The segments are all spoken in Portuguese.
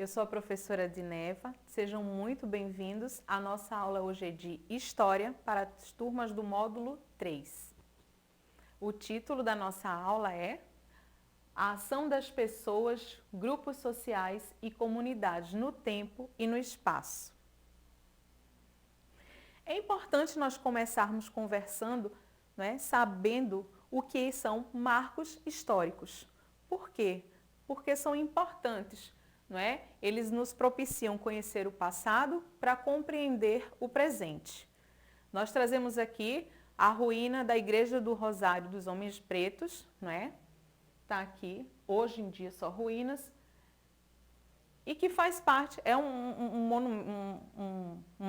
Eu sou a professora Dineva, sejam muito bem-vindos. A nossa aula hoje é de História para as turmas do módulo 3. O título da nossa aula é A ação das pessoas, grupos sociais e comunidades no tempo e no espaço. É importante nós começarmos conversando, sabendo o que são marcos históricos. Por quê? Porque são importantes. Eles nos propiciam conhecer o passado para compreender o presente. Nós trazemos aqui a ruína da Igreja do Rosário dos Homens Pretos, Está aqui, hoje em dia só ruínas, e que faz parte, é uma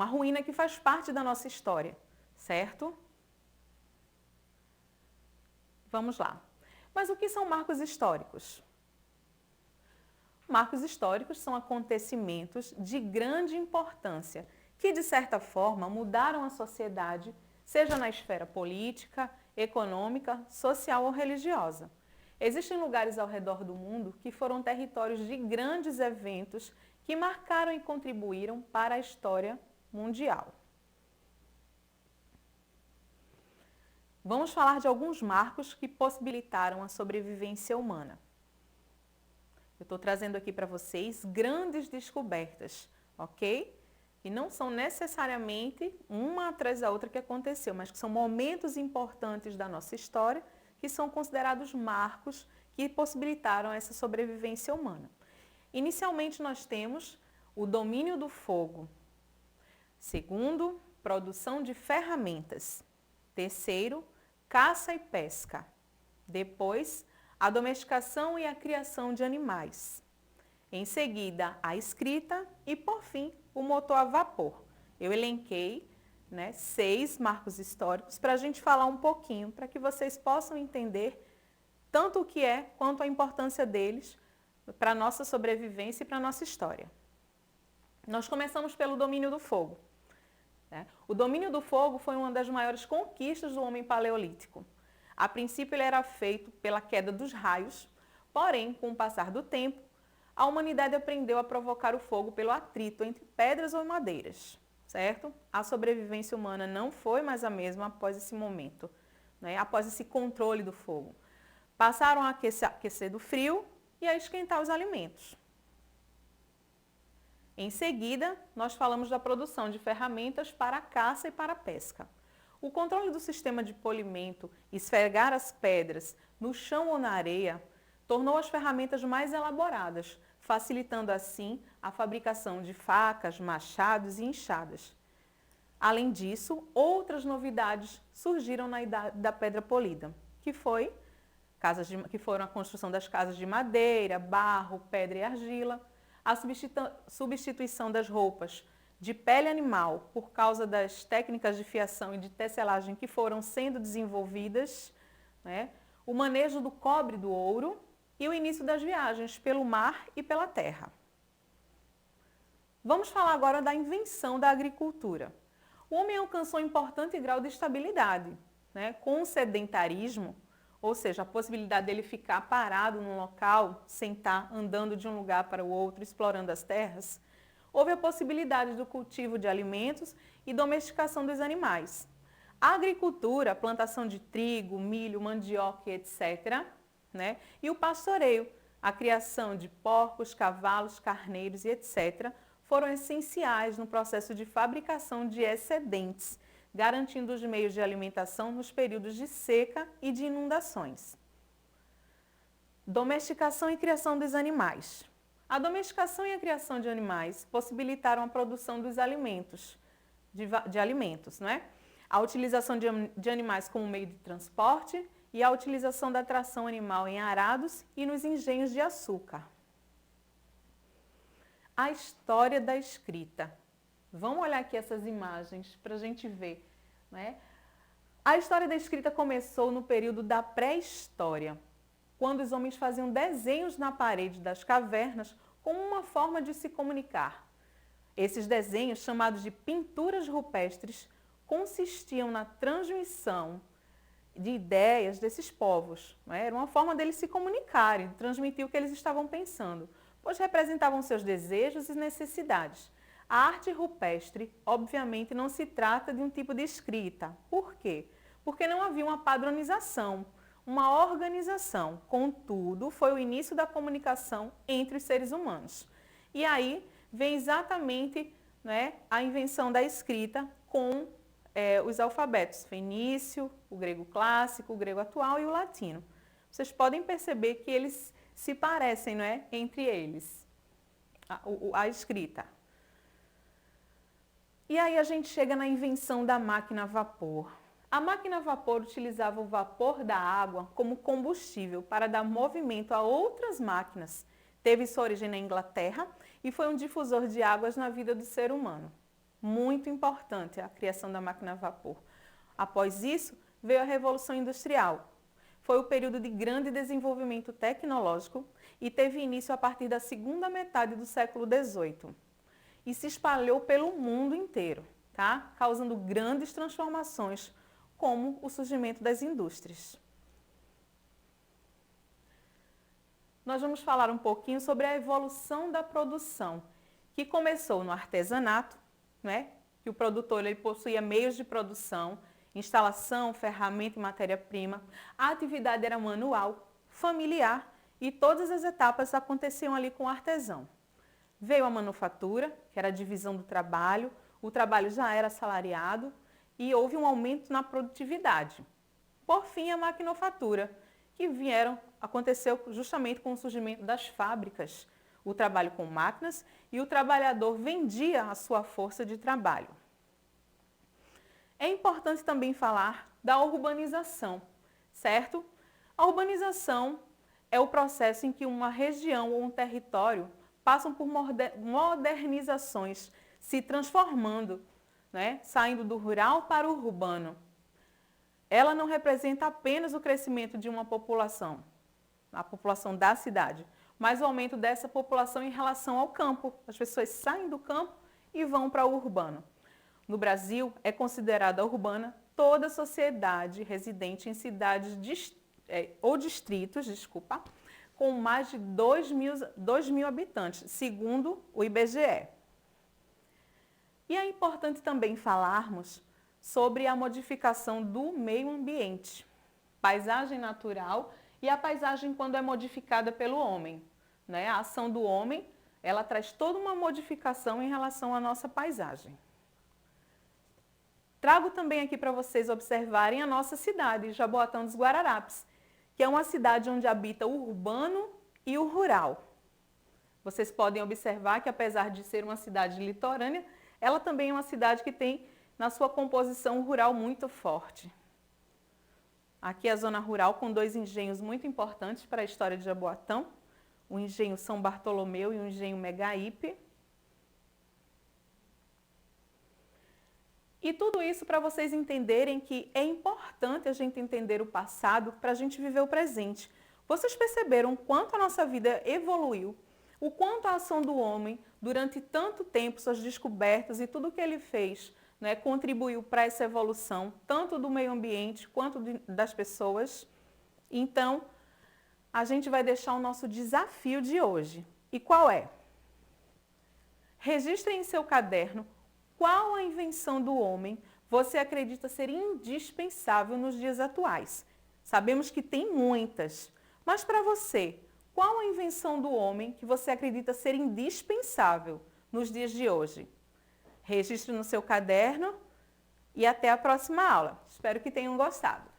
ruína que faz parte da nossa história, certo? Vamos lá. Mas o que são marcos históricos? Marcos históricos são acontecimentos de grande importância que, de certa forma, mudaram a sociedade, seja na esfera política, econômica, social ou religiosa. Existem lugares ao redor do mundo que foram territórios de grandes eventos que marcaram e contribuíram para a história mundial. Vamos falar de alguns marcos que possibilitaram a sobrevivência humana. Eu estou trazendo aqui para vocês grandes descobertas, ok? E não são necessariamente uma atrás da outra que aconteceu, mas que são momentos importantes da nossa história que são considerados marcos que possibilitaram essa sobrevivência humana. Inicialmente nós temos o domínio do fogo. Segundo, produção de ferramentas. Terceiro, caça e pesca. Depois, a domesticação e a criação de animais. Em seguida, a escrita e, por fim, o motor a vapor. Eu elenquei 6 marcos históricos para a gente falar um pouquinho, para que vocês possam entender tanto o que é quanto a importância deles para a nossa sobrevivência e para a nossa história. Nós começamos pelo domínio do fogo. O domínio do fogo foi uma das maiores conquistas do homem paleolítico. A princípio ele era feito pela queda dos raios, porém, com o passar do tempo, a humanidade aprendeu a provocar o fogo pelo atrito entre pedras ou madeiras, certo? A sobrevivência humana não foi mais a mesma após esse momento, após esse controle do fogo. Passaram a aquecer do frio e a esquentar os alimentos. Em seguida, nós falamos da produção de ferramentas para a caça e para a pesca. O controle do sistema de polimento, esfregar as pedras no chão ou na areia, tornou as ferramentas mais elaboradas, facilitando assim a fabricação de facas, machados e enxadas. Além disso, outras novidades surgiram na idade da pedra polida, que foram a construção das casas de madeira, barro, pedra e argila, a substituição das roupas de pele animal por causa das técnicas de fiação e de tecelagem que foram sendo desenvolvidas, o manejo do cobre e do ouro e o início das viagens pelo mar e pela terra. Vamos falar agora da invenção da agricultura. O homem alcançou um importante grau de estabilidade, com o sedentarismo, ou seja, a possibilidade dele ficar parado num local, sem estar andando de um lugar para o outro, explorando as terras. Houve a possibilidade do cultivo de alimentos e domesticação dos animais. A agricultura, a plantação de trigo, milho, mandioca, etc., e o pastoreio, a criação de porcos, cavalos, carneiros e etc., foram essenciais no processo de fabricação de excedentes, garantindo os meios de alimentação nos períodos de seca e de inundações. Domesticação e criação dos animais. A domesticação e a criação de animais possibilitaram a produção dos alimentos, de alimentos, A utilização de animais como meio de transporte e a utilização da tração animal em arados e nos engenhos de açúcar. A história da escrita. Vamos olhar aqui essas imagens para a gente ver. A história da escrita começou no período da pré-história, quando os homens faziam desenhos na parede das cavernas como uma forma de se comunicar. Esses desenhos, chamados de pinturas rupestres, consistiam na transmissão de ideias desses povos. Era uma forma deles se comunicarem, transmitir o que eles estavam pensando. pois representavam seus desejos e necessidades. A arte rupestre, obviamente, não se trata de um tipo de escrita. Por quê? Porque não havia uma padronização, uma organização. Contudo, foi o início da comunicação entre os seres humanos. E aí vem exatamente, né, a invenção da escrita com os alfabetos fenício, o grego clássico, o grego atual e o latino. Vocês podem perceber que eles se parecem, não é, entre eles, a escrita. E aí a gente chega na invenção da máquina a vapor. A máquina a vapor utilizava o vapor da água como combustível para dar movimento a outras máquinas. Teve sua origem na Inglaterra e foi um difusor de águas na vida do ser humano. Muito importante a criação da máquina a vapor. Após isso, veio a Revolução Industrial. Foi o período de grande desenvolvimento tecnológico e teve início a partir da segunda metade do século XVIII. E se espalhou pelo mundo inteiro, tá? Causando grandes transformações, como o surgimento das indústrias. Nós vamos falar um pouquinho sobre a evolução da produção, que começou no artesanato, né? Que o produtor ele possuía meios de produção, instalação, ferramenta e matéria-prima. A atividade era manual, familiar e todas as etapas aconteciam ali com o artesão. Veio a manufatura, que era a divisão do trabalho, o trabalho já era assalariado e houve um aumento na produtividade. Por fim, a maquinofatura, que aconteceu justamente com o surgimento das fábricas, o trabalho com máquinas e o trabalhador vendia a sua força de trabalho. É importante também falar da urbanização, certo? A urbanização é o processo em que uma região ou um território passam por modernizações, se transformando, né? Saindo do rural para o urbano. Ela não representa apenas o crescimento de uma população, a população da cidade, mas o aumento dessa população em relação ao campo. As pessoas saem do campo e vão para o urbano. No Brasil, é considerada urbana toda a sociedade residente em cidades ou distritos, com mais de 2 mil habitantes, segundo o IBGE. E é importante também falarmos sobre a modificação do meio ambiente, paisagem natural e a paisagem quando é modificada pelo homem, né? A ação do homem, ela traz toda uma modificação em relação à nossa paisagem. Trago também aqui para vocês observarem a nossa cidade, Jaboatão dos Guararapes, que é uma cidade onde habita o urbano e o rural. Vocês podem observar que, apesar de ser uma cidade litorânea, ela também é uma cidade que tem na sua composição rural muito forte. Aqui é a zona rural com 2 engenhos muito importantes para a história de Jaboatão, o engenho São Bartolomeu e o engenho Megaípe. E tudo isso para vocês entenderem que é importante a gente entender o passado para a gente viver o presente. Vocês perceberam o quanto a nossa vida evoluiu, o quanto a ação do homem, durante tanto tempo, suas descobertas e tudo o que ele fez, né, contribuiu para essa evolução, tanto do meio ambiente quanto das pessoas. Então, a gente vai deixar o nosso desafio de hoje. E qual é? Registre em seu caderno qual a invenção do homem você acredita ser indispensável nos dias atuais. Sabemos que tem muitas, mas para você, qual a invenção do homem que você acredita ser indispensável nos dias de hoje? Registre no seu caderno e até a próxima aula. Espero que tenham gostado.